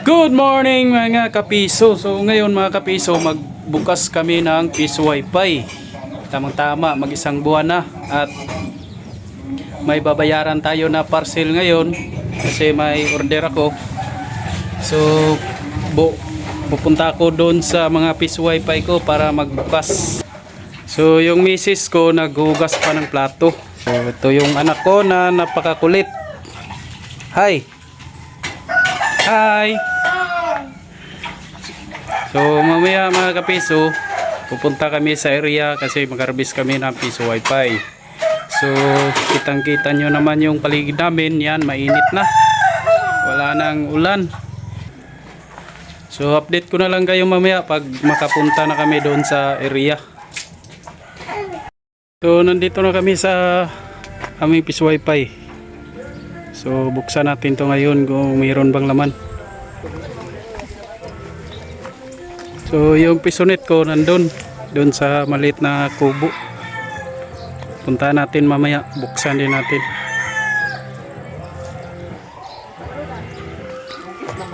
Good morning mga kapiso. So ngayon mga kapiso, magbukas kami ng Piso Wi-Fi. Tamang-tama, mag-isang buwan na at may babayaran tayo na parcel ngayon kasi may order ako. So pupunta ako doon sa mga Piso Wi-Fi ko para magbukas. So yung misis ko naghugas pa ng plato. So ito yung anak ko na napakakulit. Hi. Hi. So mamaya mga kapiso, pupunta kami sa area kasi mag-harvest kami ng Piso Wi-Fi. So kitang-kita nyo naman yung paligid namin. Yan, mainit na. Wala nang ulan. So update ko na lang kayo mamaya pag makapunta na kami doon sa area. So nandito na kami sa aming Piso Wi-Fi. So buksan natin to ngayon kung mayroon bang laman. So yung pisonet ko nandun sa maliit na kubo. Punta natin mamaya, buksan din natin.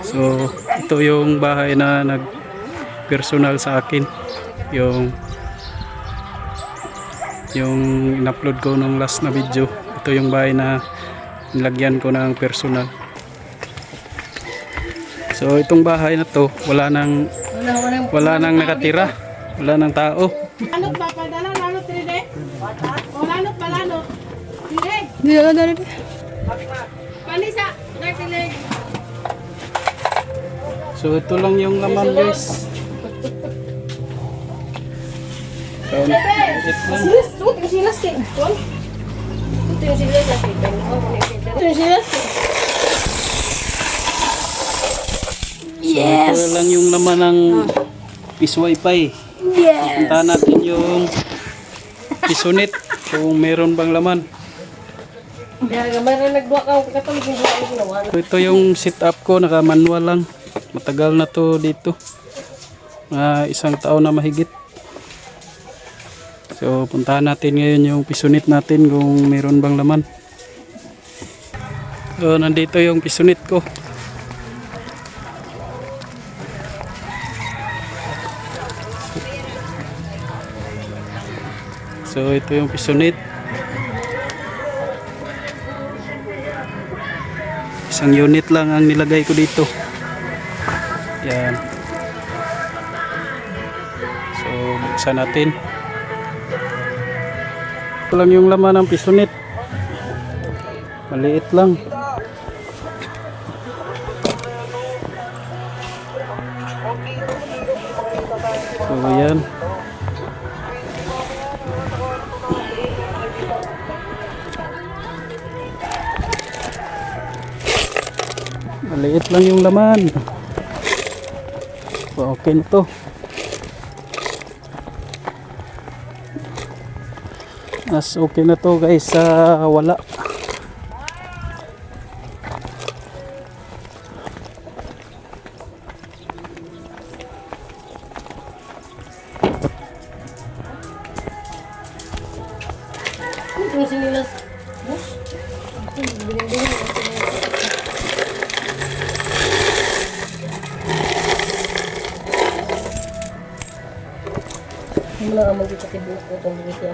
So ito yung bahay na nag-personal sa akin. Yung in-upload ko nung last na video. Ito yung bahay na nilagyan ko ng personal. So itong bahay na to wala nang nakatira, wala nang tao. Lanot ba padala lanot ride? O lanot ba lanot? Ride. Dili. Panisa, nakilig. So ito lang yung laman guys. So, Silas, tuot yung silas kay. Tuot. Ito yung silas kay. Ito yung silas. Yes. ito lang yung laman ng Piso Wi-Fi. Yes. Punta natin yung pisonet kung meron bang laman. Ya, gamay na nagduwa ka katong ginawa. So, ito yung setup ko, naka-manual lang. Matagal na to dito. Isang taon na mahigit. So puntahan natin ngayon yung pisonet natin kung meron bang laman. So nandito yung pisonet ko. So ito yung pisonet. Isang unit lang ang nilagay ko dito. Yan. So buksan natin. Ito lang yung laman ng pisonet. Maliit lang. So yan. Maliit lang yung laman. So okay na to. Mas okay na to guys sa wala. Ito yung silas. Wala ka magkakatibok ko itong video.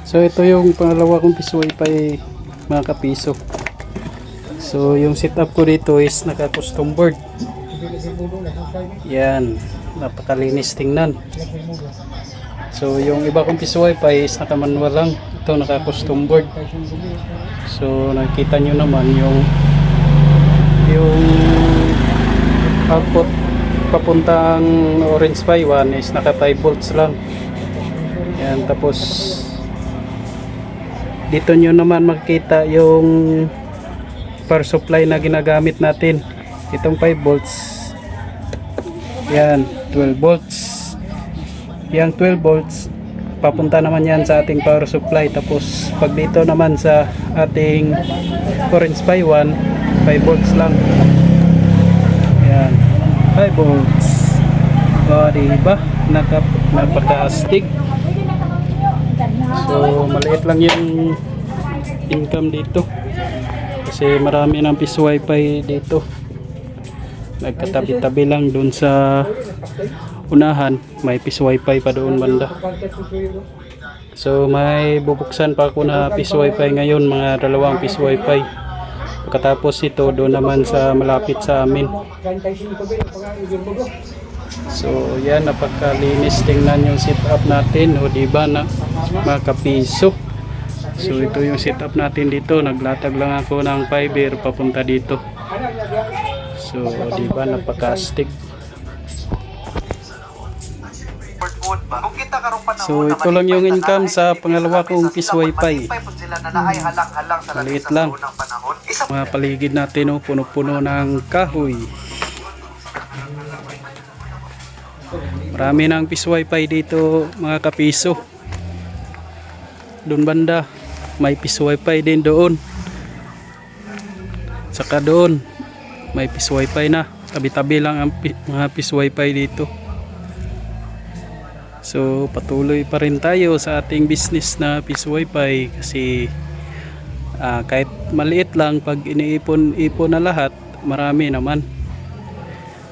So ito yung pangalawa kong Piso Wi-Fi mga kapiso. So yung setup ko dito is naka custom board. Yan, napakalinis tingnan. So yung iba kong Piso Wi-Fi is naka manual lang. Ito naka custom board. So nakita nyo naman yung output papuntang Orange Pi 1 is naka 5 volts lang. Yan, tapos dito nyo naman makikita yung power supply na ginagamit natin. Itong 5 volts. Yan, 12 volts. Yang 12 volts papunta naman yan sa ating power supply. Tapos pag dito naman sa ating Orange Pi 1, 5 volts lang. Yan, 5 volts. O diba? Napaka-astig. So maliit lang yung income dito Kasi marami ng piece wifi dito. Nagkatabi-tabi lang doon sa unahan. May piece wifi pa doon banda. So may bubuksan pa ako na piece wifi ngayon, mga 2 piece wifi. Pagkatapos ito doon naman sa malapit sa amin. So yan, napakalinis. Tingnan yung setup natin, o diba na mga kapiso. So ito yung setup natin dito. Naglatag lang ako ng fiber papunta dito. So diba, napaka-stick. So ito lang yung income sa pangalawa kong piece wifi. Maliit lang. Mga paligid natin, puno-puno ng kahoy. Marami ng piece wifi dito mga kapiso. Doon banda may piece wifi din doon. Saka doon may piece wifi na. Tabi-tabi lang ang mga piece wifi dito. So patuloy pa rin tayo sa ating business na piece wifi kasi kahit maliit lang, pag iniipon-ipon na lahat, marami naman.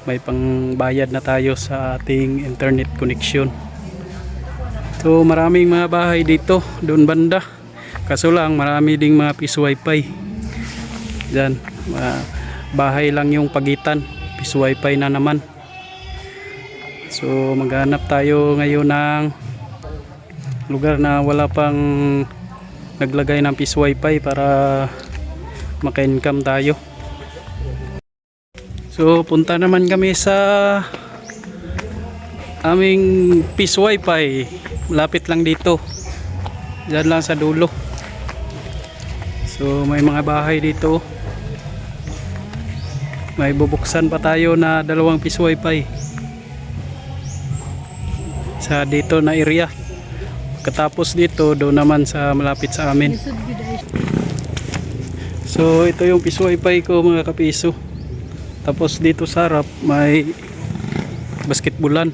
May pangbayad na tayo sa ating internet connection. So maraming mga bahay dito doon banda, kaso lang marami ding mga piece wifi dyan. Bahay lang yung pagitan, piece wifi na naman. So maghanap tayo ngayon ng lugar na wala pang naglagay ng piece wifi para maka-income tayo. So punta naman kami sa aming piece wifi. Malapit lang dito, dyan lang sa dulo. So may mga bahay dito. May bubuksan pa tayo na 2 piece wifi sa dito na area. Katapos dito, doon naman sa malapit sa amin. So ito yung piece wifi ko mga kapiso. Tapos dito sa harap may basketballan.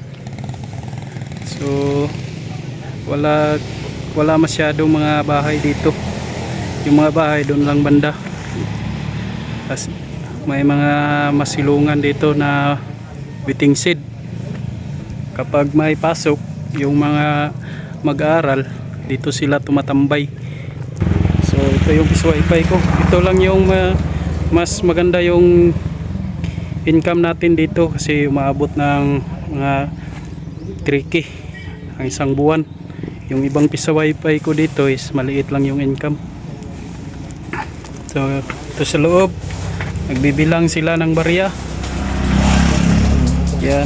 So wala masyadong mga bahay dito. Yung mga bahay doon lang banda. Kasi may mga masilungan dito na waiting shed. Kapag may pasok yung mga mag-aaral, dito sila tumatambay. So ito yung piece wifi ko. Ito lang yung mas maganda yung income natin dito kasi umaabot ng mga 3K ang isang buwan. Yung ibang piece wifi ko dito is maliit lang yung income. So ito sa loob, nagbibilang sila ng barya. Yan.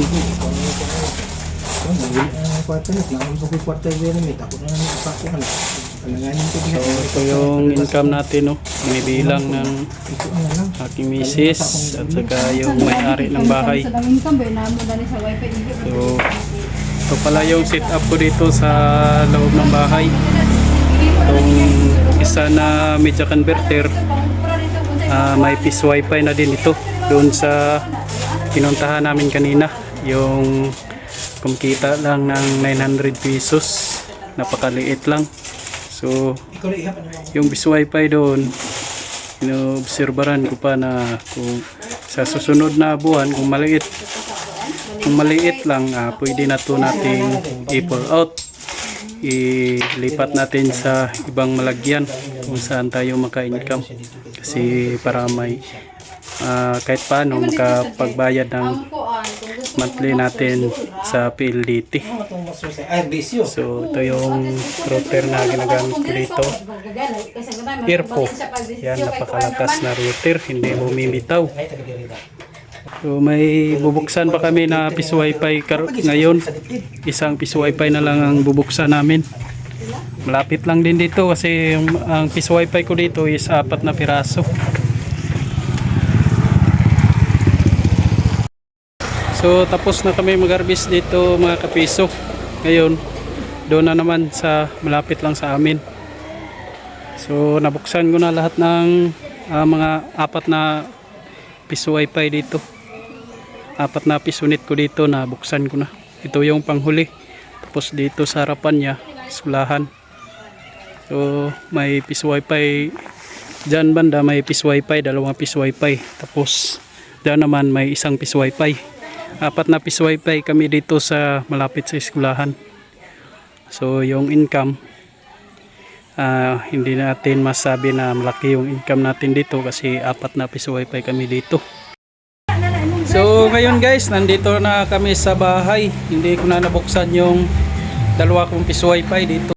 So ito yung income natin, binibilang ng aking misis at saka yung may-ari ng bahay. So ito pala yung setup ko dito sa loob ng bahay. Itong isa na media converter, may piece wifi na din ito doon sa pinuntahan namin kanina. Yung kumikita lang ng 900 pesos, napakaliit lang. So yung piece wifi doon, inoobserbaran ko pa na kung sa susunod na buwan, kung maliit lang, pwede na to nating i-pull out, ilipat natin sa ibang malagyan kung saan tayo maka-income. Kasi para may kahit paano makapagbayad ng monthly natin sa PLDT. So ito yung router na ginagamit ko dito, Airpo. Yan, napakalakas na router, hindi bumibitaw. So may bubuksan pa kami na piece wifi ngayon. Isang piece wifi na lang ang bubuksan namin. Malapit lang din dito kasi ang piece wifi ko dito is 4 na piraso. So tapos na kami mag-harvest dito mga kapiso. Ngayon doon na naman sa malapit lang sa amin. So nabuksan ko na lahat ng mga 4 na piece wifi dito. 4 na piece unit ko dito na buksan ko na. Ito yung panghuli. Tapos dito sa harapan niya, skulahan. So may piece wifi Diyan banda may piece wifi, dalawang piece wifi. Tapos diyan naman may isang piece wifi. Apat na piece wifi kami dito sa malapit sa eskwelahan. So yung income, hindi natin masabi na malaki yung income natin dito kasi apat na piece wifi kami dito. So ngayon guys, nandito na kami sa bahay. Hindi ko na nabuksan yung dalawa kong piece wifi dito.